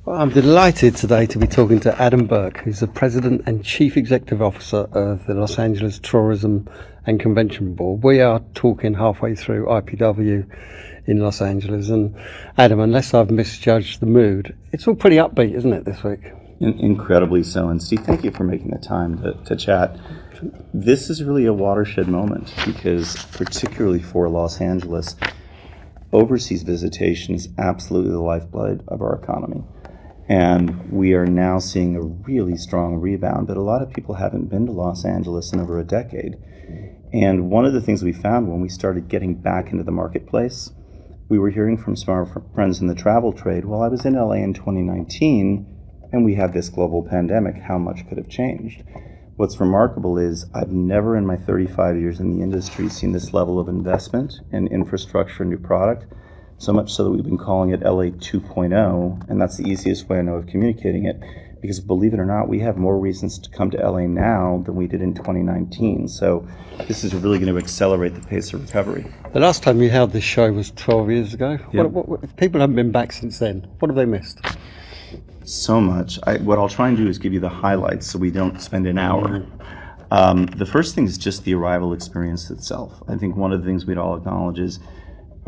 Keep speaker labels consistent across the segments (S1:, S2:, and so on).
S1: Well, I'm delighted today to be talking to Adam Burke, who's the President and Chief Executive Officer of the Los Angeles Tourism and Convention Board. We are talking halfway through IPW in Los Angeles, and Adam, unless I've misjudged the mood, it's all pretty upbeat, isn't it, this week?
S2: Incredibly so. And Steve, thank you for making the time to chat. This is really a watershed moment because, particularly for Los Angeles, overseas visitation is absolutely the lifeblood of our economy. And we are now seeing a really strong rebound, but a lot of people haven't been to Los Angeles in over a decade. And one of the things we found when we started getting back into the marketplace, we were hearing from some of our friends in the travel trade, well, I was in LA in 2019 and we had this global pandemic, how much could have changed? What's remarkable is I've never in my 35 years in the industry seen this level of investment in infrastructure and new product, so much so that we've been calling it LA 2.0, and that's the easiest way I know of communicating it, because believe it or not, we have more reasons to come to LA now than we did in 2019, so this is really going to accelerate the pace of recovery.
S1: The last time you held this show was 12 years ago.
S2: Yep.
S1: If people haven't been back since then, what have they missed?
S2: So much. What I'll try and do is give you the highlights so we don't spend an hour. The first thing is just the arrival experience itself. I think one of the things we'd all acknowledge is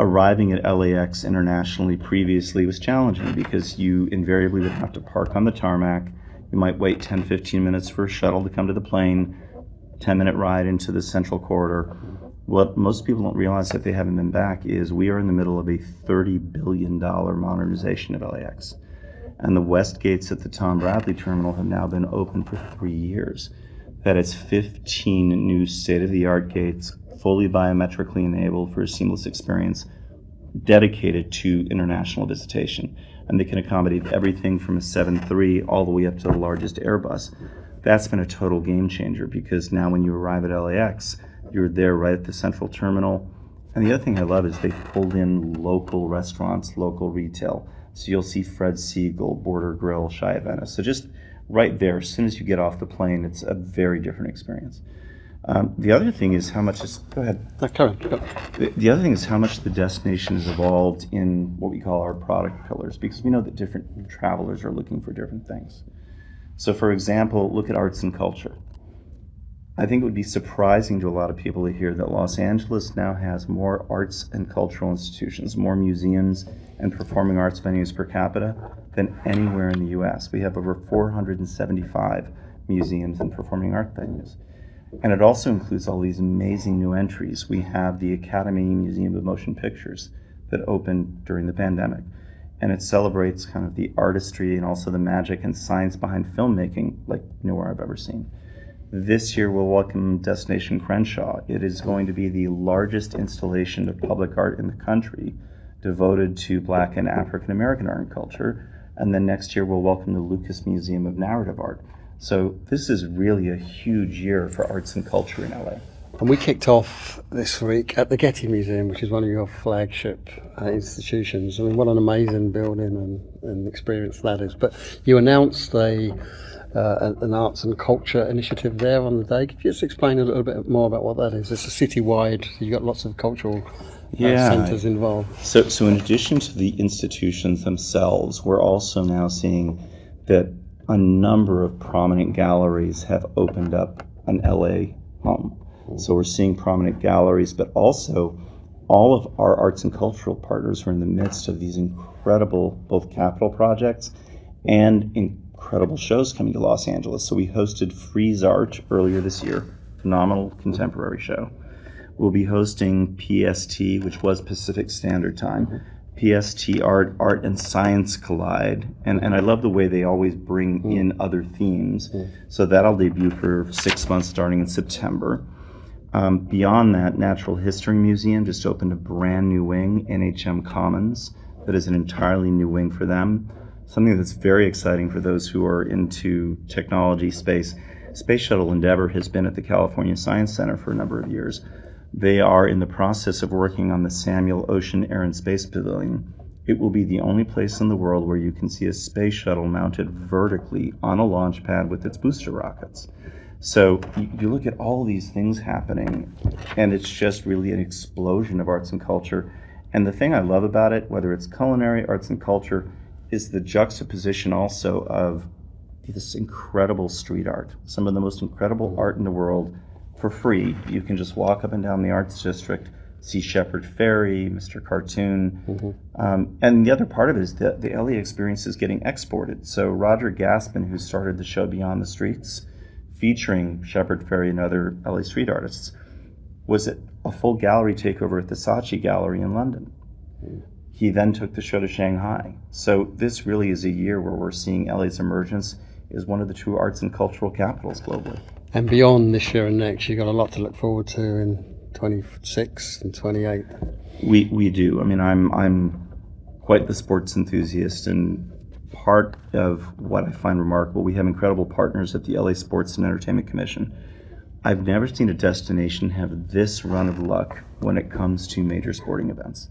S2: arriving at LAX internationally previously was challenging because you invariably would have to park on the tarmac. You might wait 10, 15 minutes for a shuttle to come to the plane, 10-minute ride into the central corridor. What most people don't realize if they haven't been back is we are in the middle of a $30 billion modernization of LAX. And the west gates at the Tom Bradley terminal have now been open for 3 years. That is 15 new state-of-the-art gates, fully biometrically enabled for a seamless experience, dedicated to international visitation. And they can accommodate everything from a 737 all the way up to the largest Airbus. That's been a total game changer because now when you arrive at LAX, you're there right at the central terminal. And the other thing I love is they've pulled in local restaurants, local retail. So you'll see Fred Siegel, Border Grill, Shy Venice. So just right there, as soon as you get off the plane, it's a very different experience. The other thing is how much go ahead. The other thing is how much the destination has evolved in what we call our product pillars, because we know that different travelers are looking for different things. So for example, look at arts and culture. I think it would be surprising to a lot of people to hear that Los Angeles now has more arts and cultural institutions, more museums and performing arts venues per capita than anywhere in the US. We have over 475 museums and performing art venues. And it also includes all these amazing new entries. We have the Academy Museum of Motion Pictures that opened during the pandemic. And it celebrates kind of the artistry and also the magic and science behind filmmaking like nowhere I've ever seen. This year we'll welcome Destination Crenshaw. It is going to be the largest installation of public art in the country devoted to Black and African American art and culture. And then next year we'll welcome the Lucas Museum of Narrative Art. So this is really a huge year for arts and culture in LA.
S1: And we kicked off this week at the Getty Museum, which is one of your flagship institutions. I mean, what an amazing building and experience that is. But you announced an arts and culture initiative there on the day. Could you just explain a little bit more about what that is? It's a citywide, you've got lots of cultural centres involved.
S2: So in addition to the institutions themselves, we're also now seeing that a number of prominent galleries have opened up an LA home. So we're seeing prominent galleries, but also all of our arts and cultural partners are in the midst of these incredible both capital projects and incredible shows coming to Los Angeles. So we hosted Freeze Art earlier this year, phenomenal contemporary show. We'll be hosting PST, which was Pacific Standard Time. PST Art and Science Collide, and I love the way they always bring in other themes. So that'll debut for 6 months starting in September. Beyond that, Natural History Museum just opened a brand new wing, NHM Commons, that is an entirely new wing for them. Something that's very exciting for those who are into technology space. Space Shuttle Endeavour has been at the California Science Center for a number of years. They are in the process of working on the Samuel Ocean Air and Space Pavilion. It will be the only place in the world where you can see a space shuttle mounted vertically on a launch pad with its booster rockets. So you look at all these things happening, and it's just really an explosion of arts and culture. And the thing I love about it, whether it's culinary, arts and culture, is the juxtaposition also of this incredible street art, some of the most incredible art in the world for free. You can just walk up and down the Arts District, see Shepard Fairey, Mr. Cartoon. And the other part of it is that the LA experience is getting exported. So Roger Gaspin, who started the show Beyond the Streets, featuring Shepard Fairey and other LA street artists, was at a full gallery takeover at the Saatchi Gallery in London. He then took the show to Shanghai. So this really is a year where we're seeing LA's emergence as one of the true arts and cultural capitals globally.
S1: And beyond this year and next, you've got a lot to look forward to in 26 and 28.
S2: We do. I mean, I'm quite the sports enthusiast, and part of what I find remarkable, we have incredible partners at the LA Sports and Entertainment Commission. I've never seen a destination have this run of luck when it comes to major sporting events.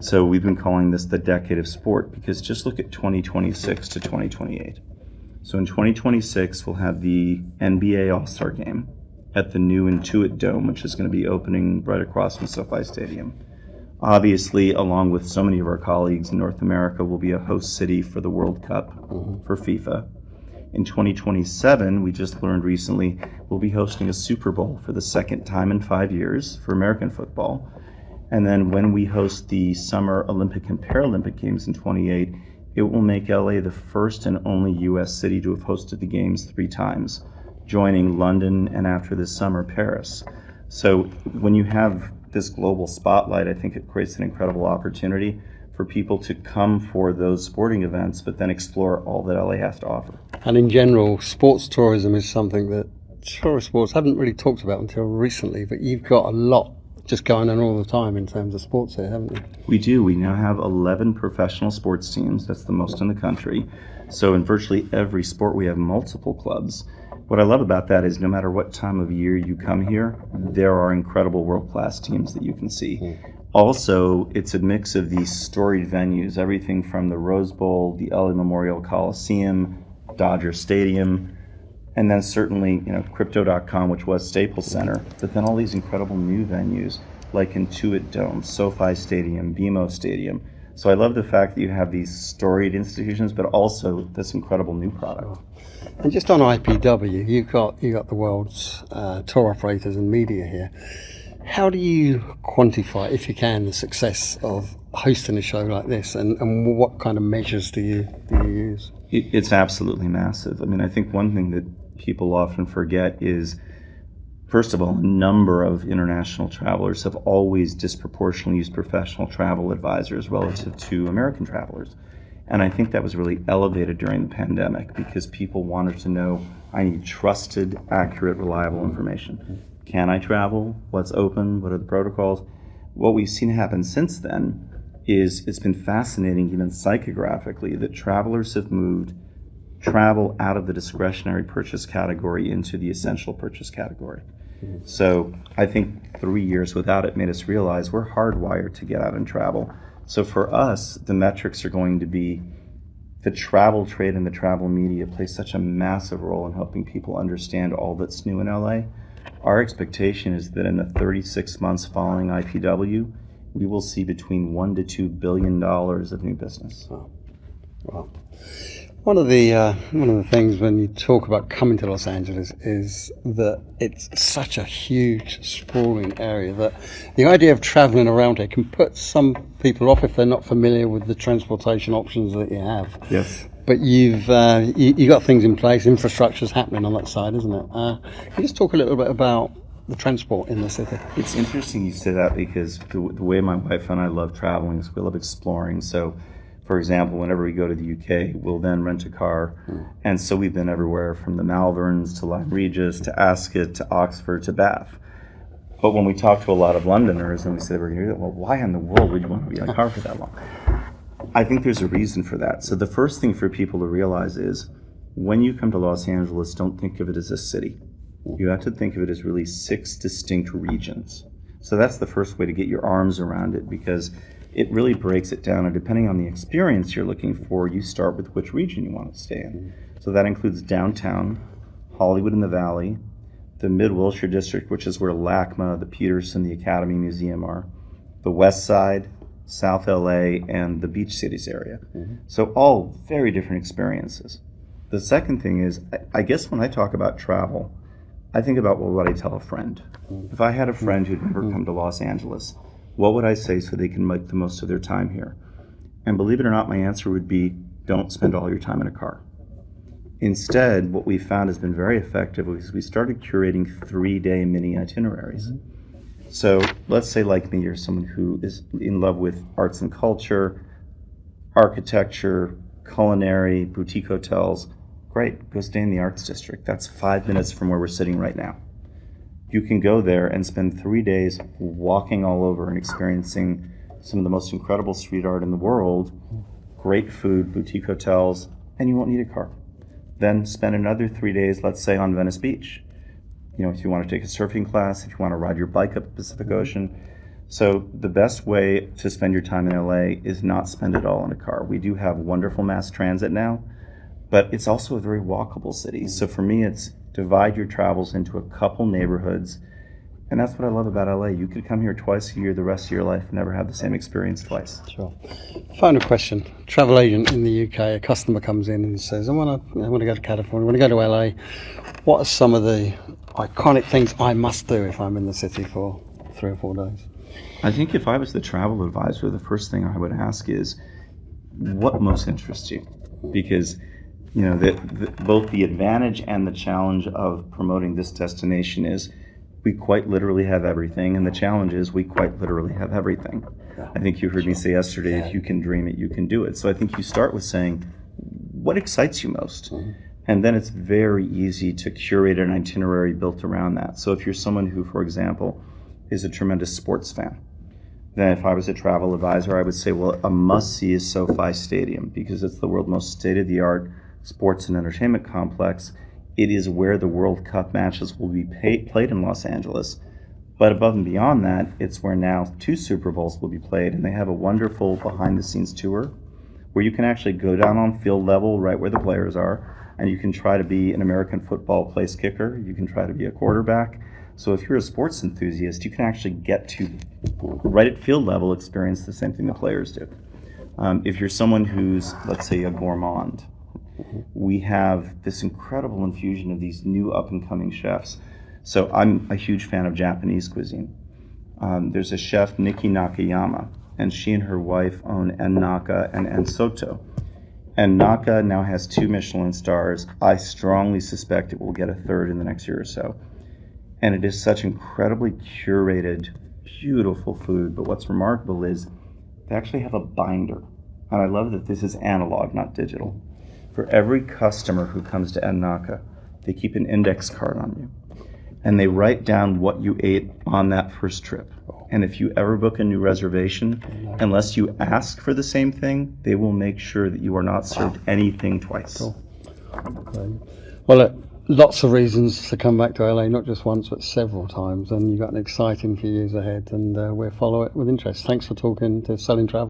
S2: So we've been calling this the decade of sport, because just look at 2026 to 2028. So in 2026, we'll have the NBA All-Star Game at the new Intuit Dome, which is going to be opening right across from SoFi Stadium. Obviously, along with so many of our colleagues in North America, we'll be a host city for the World Cup for FIFA. In 2027, we just learned recently, we'll be hosting a Super Bowl for the second time in 5 years for American football. And then when we host the Summer Olympic and Paralympic Games in 28, it will make LA the first and only U.S. city to have hosted the Games 3 times, joining London and after this summer, Paris. So when you have this global spotlight, I think it creates an incredible opportunity for people to come for those sporting events, but then explore all that LA has to offer.
S1: And in general, sports tourism is something that tourist sports haven't really talked about until recently, but you've got a lot just going on all the time in terms of sports here, haven't you?
S2: We do. We now have 11 professional sports teams. That's the most in the country. So in virtually every sport, we have multiple clubs. What I love about that is no matter what time of year you come here, there are incredible world-class teams that you can see. Also, it's a mix of these storied venues, everything from the Rose Bowl, the LA Memorial Coliseum, Dodger Stadium, and then certainly, Crypto.com, which was Staples Center, but then all these incredible new venues like Intuit Dome, SoFi Stadium, BMO Stadium. So I love the fact that you have these storied institutions, but also this incredible new product.
S1: And just on IPW, you got the world's tour operators and media here. How do you quantify, if you can, the success of hosting a show like this, and what kind of measures do you use?
S2: It's absolutely massive. I mean, I think one thing that people often forget is, first of all, a number of international travelers have always disproportionately used professional travel advisors relative to American travelers. And I think that was really elevated during the pandemic because people wanted to know, I need trusted, accurate, reliable information. Can I travel? What's open? What are the protocols? What we've seen happen since then is it's been fascinating, even psychographically, that travelers have moved travel out of the discretionary purchase category into the essential purchase category. So I think 3 years without it made us realize we're hardwired to get out and travel. So for us, the metrics are going to be the travel trade and the travel media play such a massive role in helping people understand all that's new in LA. Our expectation is that in the 36 months following IPW, we will see between $1 to $2 billion of new business.
S1: Wow. One of the things when you talk about coming to Los Angeles is that it's such a huge, sprawling area that the idea of traveling around here can put some people off if they're not familiar with the transportation options that you have.
S2: Yes.
S1: But you've got things in place, infrastructure's happening on that side, isn't it? Can you just talk a little bit about the transport in the city?
S2: It's interesting you say that because the way my wife and I love traveling is we love exploring. So, for example, whenever we go to the UK, we'll then rent a car. And so we've been everywhere from the Malverns to Lyme Regis to Ascot to Oxford to Bath. But when we talk to a lot of Londoners and we say, well, why in the world would you want to be in a car for that long? I think there's a reason for that. So the first thing for people to realize is when you come to Los Angeles, don't think of it as a city. You have to think of it as really 6 distinct regions. So that's the first way to get your arms around it, because it really breaks it down. And depending on the experience you're looking for, you start with which region you want to stay in. So that includes downtown, Hollywood in the Valley, the Mid-Wilshire District, which is where LACMA, the Peterson, the Academy Museum are, the West Side, South LA, and the beach cities area. So all very different experiences. The second thing is, I guess when I talk about travel, I think about what I tell a friend. If I had a friend who'd never come to Los Angeles, what would I say so they can make the most of their time here? And believe it or not, my answer would be, don't spend all your time in a car. Instead, what we found has been very effective is we started curating 3-day mini itineraries. So let's say, like me, you're someone who is in love with arts and culture, architecture, culinary, boutique hotels. Great, go stay in the Arts District. That's 5 minutes from where we're sitting right now. You can go there and spend 3 days walking all over and experiencing some of the most incredible street art in the world, great food, boutique hotels, and you won't need a car. Then spend another 3 days, let's say, on Venice Beach. You know, if you want to take a surfing class, if you want to ride your bike up the Pacific Ocean. So the best way to spend your time in LA is not spend it all in a car. We do have wonderful mass transit now, but it's also a very walkable city. So for me, it's divide your travels into a couple neighborhoods. And that's what I love about LA. You could come here twice a year the rest of your life and never have the same experience twice.
S1: Sure. Final question. Travel agent in the UK, a customer comes in and says, I want to go to California, I want to go to LA. What are some of the iconic things I must do if I'm in the city for 3 or 4 days?
S2: I think if I was the travel advisor, the first thing I would ask is, what most interests you? Because you know, both the advantage and the challenge of promoting this destination is we quite literally have everything, and the challenge is we quite literally have everything. I think you heard me say yesterday, if you can dream it, you can do it. So I think you start with saying, what excites you most? And then it's very easy to curate an itinerary built around that. So if you're someone who, for example, is a tremendous sports fan, then if I was a travel advisor, I would say, well, a must-see is SoFi Stadium, because it's the world's most state-of-the-art sports and entertainment complex. It is where the World Cup matches will be played in Los Angeles. But above and beyond that, it's where now 2 Super Bowls will be played, and they have a wonderful behind-the-scenes tour where you can actually go down on field level right where the players are, and you can try to be an American football place kicker, you can try to be a quarterback. So if you're a sports enthusiast, you can actually get to, right at field level, experience the same thing the players do. If you're someone who's, let's say, a gourmand, we have this incredible infusion of these new up-and-coming chefs. So I'm a huge fan of Japanese cuisine. There's a chef, Nikki Nakayama, and she and her wife own En Naka and En Soto. En Naka now has 2 Michelin stars. I strongly suspect it will get a 3rd in the next year or so. And it is such incredibly curated, beautiful food. But what's remarkable is they actually have a binder. And I love that this is analog, not digital. For every customer who comes to En Naka, they keep an index card on you. And they write down what you ate on that first trip. And if you ever book a new reservation, unless you ask for the same thing, they will make sure that you are not served anything twice.
S1: Cool. Okay. Well, lots of reasons to come back to LA, not just once, but several times. And you've got an exciting few years ahead, and we'll follow it with interest. Thanks for talking to Selling Travel.